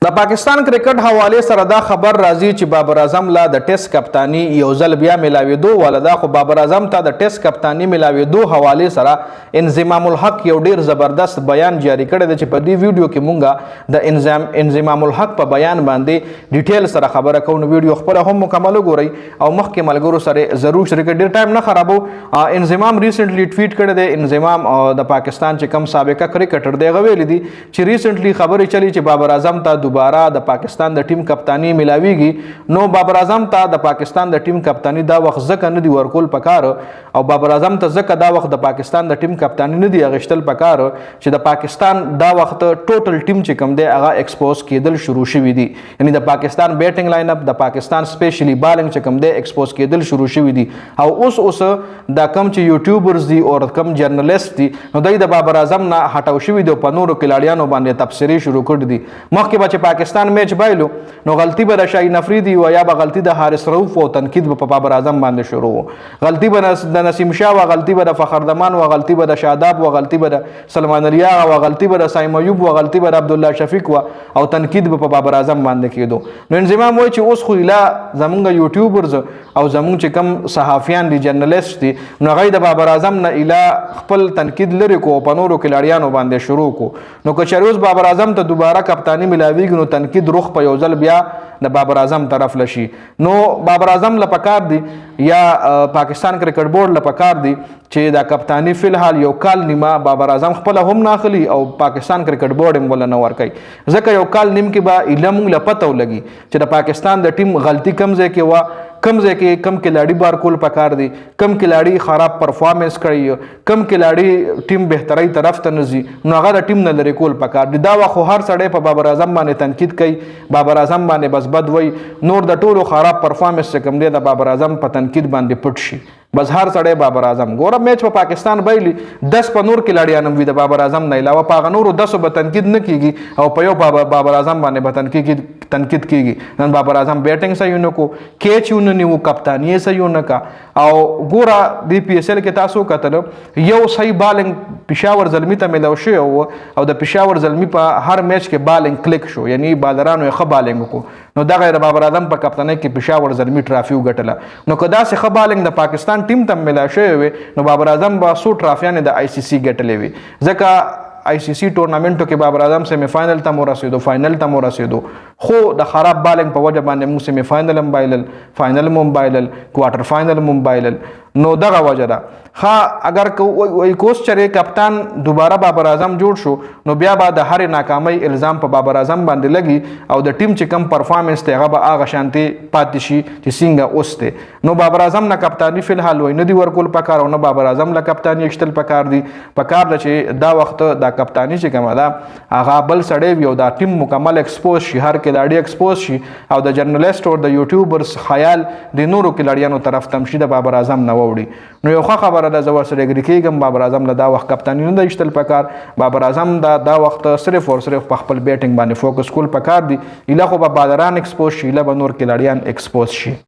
د پاکستان کرکټ حواله سره دا خبر راځي چې بابر اعظم لا د ټیسټ کپتانی یو ځل بیا ملاویدو ولدا خو بابر اعظم ته د ټیسټ کپتانی ملاویدو حواله سره انضمام الحق یو ډیر زبردست بیان جاری کړی دی چې په دې ویډیو کې مونږه د انضمام الحق په بیان باندې ډیټیل سره خبره کوو. ویډیو خپل هم مکمل وګورئ او مخکې ملګرو سره ضرور شریک ډیر ټایم نه خرابو. انضمام ریسنټلی ټویټ کړی دی. انضمام د پاکستان چې کم سابقه کرکټر دی غویل دي چې ریسنټلی خبرې چلی چې بابر اعظم ته دوباره د پاکستان د ټیم کپتانی ملاویږي. نو بابر اعظم ته د پاکستان د ټیم کپتانی دا وخت ځکه نه دی ورکول پکار او بابر اعظم ته ځکه دا وخت د پاکستان د ټیم کپتانی نه دی اغشتل پکار چې د پاکستان دا وخت ټوټل ټیم چې کم دی هغه ایکسپوز کېدل شروع شوی دی. یعنی د پاکستان بیټینګ لاین اپ د پاکستان سپیشلی بالینګ چې کم دی ایکسپوز کېدل شروع شوی دی او اوس دا کم چې یوټیوبرز دي او کم جرنالست دي نو د بابر اعظم نه هټاو شوی دی په نورو کلاړیانو باندې تبصری شروع کړی دي. مخکې به چې پاکستان میچ بایلو نو غلطی به د شاهین افریدي و یا به غلطی د حارث رؤف او تنقید په بابر اعظم باندې شروع غلطی به د نسیم شاه و غلطی به د فخردمان و غلطی به د شاداب و غلطی به د سلمان الیا و غلطی به د سایم ایوب و غلطی به د عبدالله شفیق و او تنقید به په بابر اعظم باندې کېدو. نو انضمام وایي چې اوس خو لا زمونږ یوټیوبرز او زمونږ چې کم صحافیان دي جرنالست دي نو هغوی د بابر اعظم نه اله خپل تنقید لرې کو په نورو کلاړیانو باندې شروع کو. نو که چېرې اوس بابر اعظم ته دوباره کپتاني ملاویږي نو تنقید روخ په یو ځل بیا د بابر اعظم طرف لشي. نو بابر اعظم له پکار دی یا پاکستان کرکټ بورډ له پکار دی چې دا کپتانی فی الحال یو کال نیمه بابر اعظم خپل هم ناخلی او پاکستان کرکټ بورډ هم ولا نه ورکي. ځکه یو کال نیم کې به علم له پته ولګي چې د پاکستان د ټیم غلطي کم ځای کې و کم ځای کې کم کلاړي بار کول پکار دي کم کلاړي خراب پرفارمنس کړی کم کلاړي ټیم بهتري طرف ته نزي نو هغه د ټیم نه لري کول پکار دي. دا خو هر سړی په بابر اعظم باندې تنقید کوي بابر اعظم باندې بس بد وای نور د ټولو خراب پرفارمنس کم دی د بابر اعظم په تنقید باندې پټ شي بس هر سړی بابر اعظم ګوره میچ په پاکستان بایلی 10 په نور کلاړیان هم وي د بابر اعظم نه علاوه په نورو 10 به تنقید نه کیږي او په یو بابر اعظم باندې به تنقید کیږي. نن بابر اعظم بیټینګ صحیح نه کو کیچ یې نه نیو کپتانی صحیح نه کا او ګوره د پی ایس ال کې تاسو کتل یو صحیح بالینګ پېښور زلمی ته ملو شو او د پېښور زلمی په هر میچ کې بالینګ کلیک شو یعنی بالرانو یې ښه بالینګ کو نو دا غیر بابر اعظم په کپتانی کې پېښور زلمی ټرافي وګټله. نو که داسې ښه بالینګ د پاکستان ټیم ته ملا شوی وي نو بابر اعظم به 100 ټرافیانې د آی سی سی ګټلې وي. ځکه آی سی سی ټورنامنټو کې بابر اعظم سیمی فائنل ته ورسېدو فائنل ته ورسېدو خو د خراب بالینګ په وجه باندې موږ سیمی فائنل هم بایلل فائنل هم بایلل کوارټر فائنل هم بایلل. نو دغه وجه ده ښه اگر کوس چرې کپتان دوباره بابر اعظم جوړ شو نو بیا به د هرې ناکامۍ الزام په بابر اعظم باندې لګي او د ټیم چې کم پرفارمنس دی هغه به هغه شانتې پاتې شي چې څنګه اوس دی. نو بابر اعظم نه کپتانی فی الحال وایي نه دی ورکول پکار او نه بابر اعظم له کپتانی اخیستل پکار دي. پکار ده چې دا وخت دا کپتانی چې کومه ده هغه بل سړی وي او دا ټیم مکمل ایکسپوز شي هر کلاړي ایکسپوز شي او د جرنالست او د یوټیوبرز خیال د نورو کلاړیانو طرف تمشي د بابر اعظم نه وړي. نو یو ښه خبره ده زه ورسره اګري کېږم بابر اعظم له دا وخت کپتاني نه ده ایستل پکار. بابر اعظم دا وخت صرف او صرف په خپل بیټینګ باندې فوکس کول پکار دي. ایله خو به بالران ایکسپوز شي ایله به نور کلاړیان ایکسپوز شي.